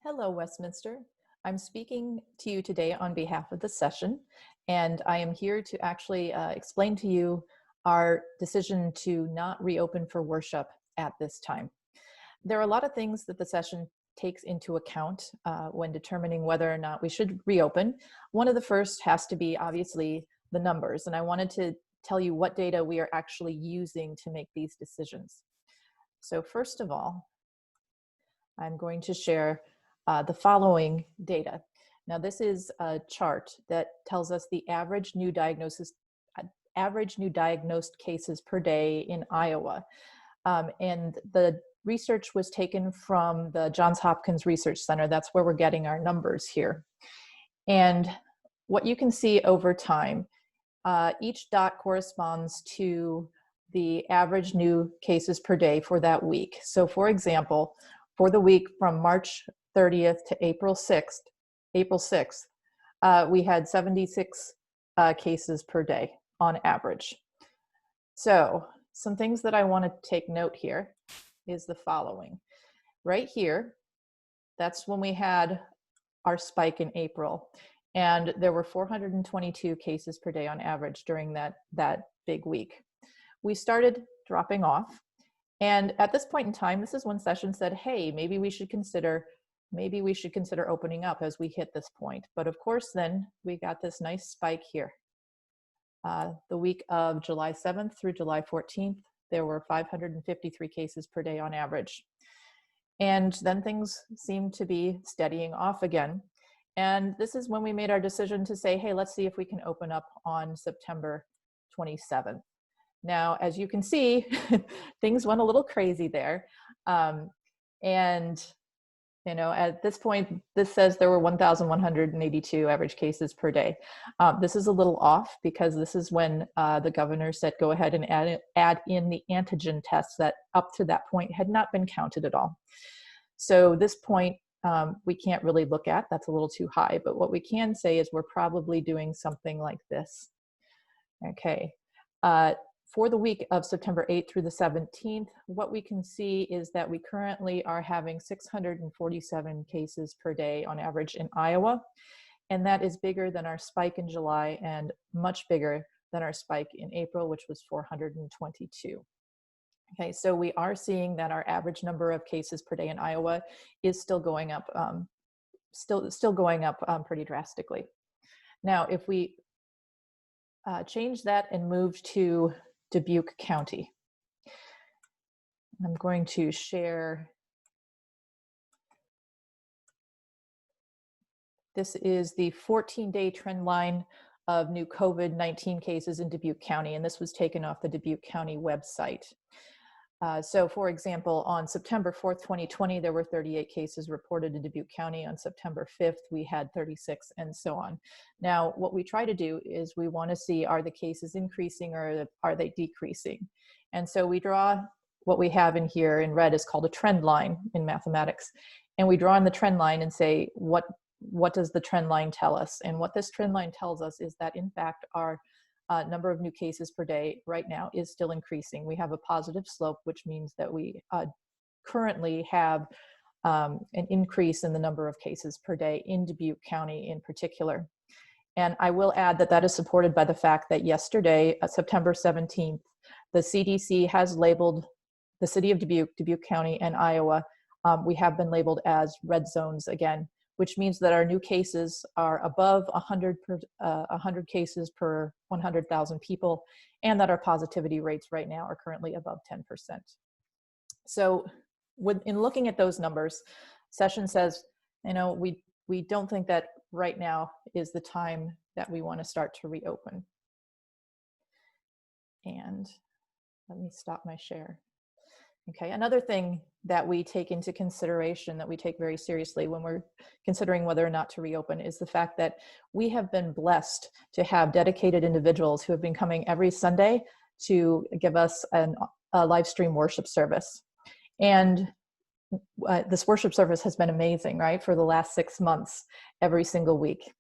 Hello, Westminster. I'm speaking to you today on behalf of the session, and I am here to actually explain to you our decision to not reopen for worship at this time. There are a lot of things that the session takes into account when determining whether or not we should reopen. One of the first has to be obviously the numbers, and I wanted to tell you what data we are actually using to make these decisions. So first of all, I'm going to share the following data. Now, this is a chart that tells us the average new diagnosed cases per day in Iowa. And the research was taken from the Johns Hopkins Research Center. That's where we're getting our numbers here. And what you can see over time, each dot corresponds to the average new cases per day for that week. So for example, for the week from March 30th to April 6th, we had 76 cases per day on average. So some things that I want to take note here is the following. Right here, that's when we had our spike in April, and there were 422 cases per day on average during that big week. We started dropping off, and at this point in time, this is when session said, hey, maybe we should consider opening up as we hit this point. But of course, then we got this nice spike here. The week of July 7th through July 14th, there were 553 cases per day on average. And then things seemed to be steadying off again. And this is when we made our decision to say, hey, let's see if we can open up on September 27th. Now, as you can see, things went a little crazy there. And you know, at this point, this says there were 1,182 average cases per day. This is a little off because this is when the governor said go ahead and add in the antigen tests that up to that point had not been counted at all. So this point we can't really look at, that's a little too high, but what we can say is we're probably doing something like this. Okay. For the week of September 8th through the 17th, what we can see is that we currently are having 647 cases per day on average in Iowa, and that is bigger than our spike in July and much bigger than our spike in April, which was 422. Okay, so we are seeing that our average number of cases per day in Iowa is still going up, pretty drastically. Now, if we change that and move to Dubuque County. I'm going to share. This is the 14-day trend line of new COVID-19 cases in Dubuque County, and this was taken off the Dubuque County website. So for example, on September 4th, 2020, there were 38 cases reported in Dubuque County. On September 5th, we had 36, and so on. Now, what we try to do is we want to see, are the cases increasing or are they decreasing? And so we draw what we have in here in red is called a trend line in mathematics. And we draw on the trend line and say, what does the trend line tell us? And what this trend line tells us is that, in fact, our number of new cases per day right now is still increasing. We have a positive slope, which means that we currently have an increase in the number of cases per day in Dubuque County in particular. And I will add that that is supported by the fact that yesterday, September 17th, the CDC has labeled the city of Dubuque, Dubuque County, and Iowa. We have been labeled as red zones again, which means that our new cases are above 100 cases per 100,000 people, and that our positivity rates right now are currently above 10%. So in looking at those numbers, Session says, you know, we don't think that right now is the time that we want to start to reopen. And let me stop my share. Okay, another thing that we take into consideration, that we take very seriously when we're considering whether or not to reopen, is the fact that we have been blessed to have dedicated individuals who have been coming every Sunday to give us a live stream worship service. And this worship service has been amazing, right, for the last 6 months, every single week.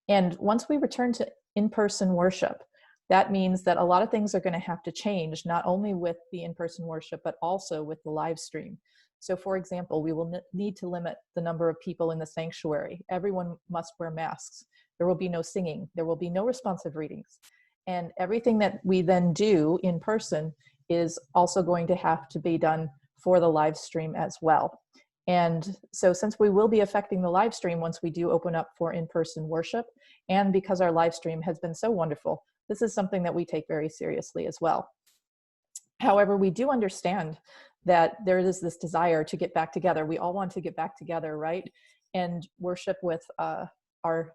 And once we return to in-person worship, that means that a lot of things are going to have to change, not only with the in-person worship, but also with the live stream. So for example, we will need to limit the number of people in the sanctuary. Everyone must wear masks. There will be no singing. There will be no responsive readings. And everything that we then do in person is also going to have to be done for the live stream as well. And so since we will be affecting the live stream once we do open up for in-person worship, and because our live stream has been so wonderful, this is something that we take very seriously as well. However, we do understand that there is this desire to get back together. We all want to get back together, right? And worship with our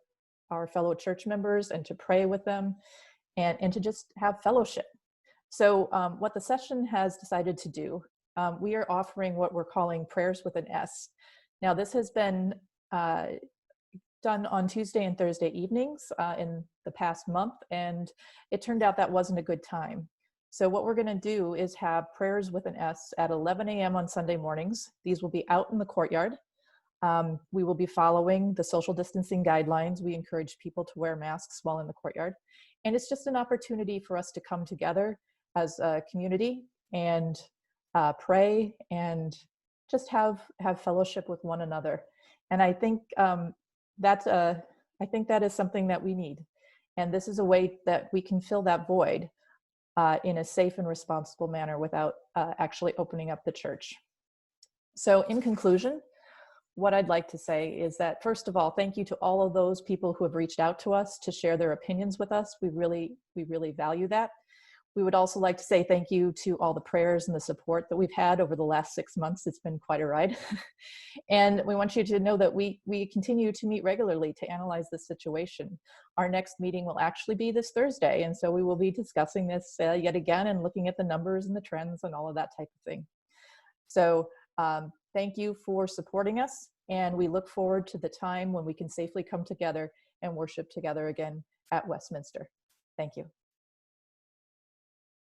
fellow church members, and to pray with them, and to just have fellowship. So what the session has decided to do, we are offering what we're calling prayers with an S. Now this has been done on Tuesday and Thursday evenings in the past month, and it turned out that wasn't a good time. So what we're gonna do is have prayers with an S at 11 a.m. on Sunday mornings. These will be out in the courtyard. We will be following the social distancing guidelines. We encourage people to wear masks while in the courtyard. And it's just an opportunity for us to come together as a community and pray and just have fellowship with one another. And I think that is something that we need. And this is a way that we can fill that void in a safe and responsible manner without actually opening up the church. So in conclusion, what I'd like to say is that, first of all, thank you to all of those people who have reached out to us to share their opinions with us. We really value that. We would also like to say thank you to all the prayers and the support that we've had over the last 6 months. It's been quite a ride. And we want you to know that we continue to meet regularly to analyze this situation. Our next meeting will actually be this Thursday. And so we will be discussing this yet again and looking at the numbers and the trends and all of that type of thing. So thank you for supporting us. And we look forward to the time when we can safely come together and worship together again at Westminster. Thank you.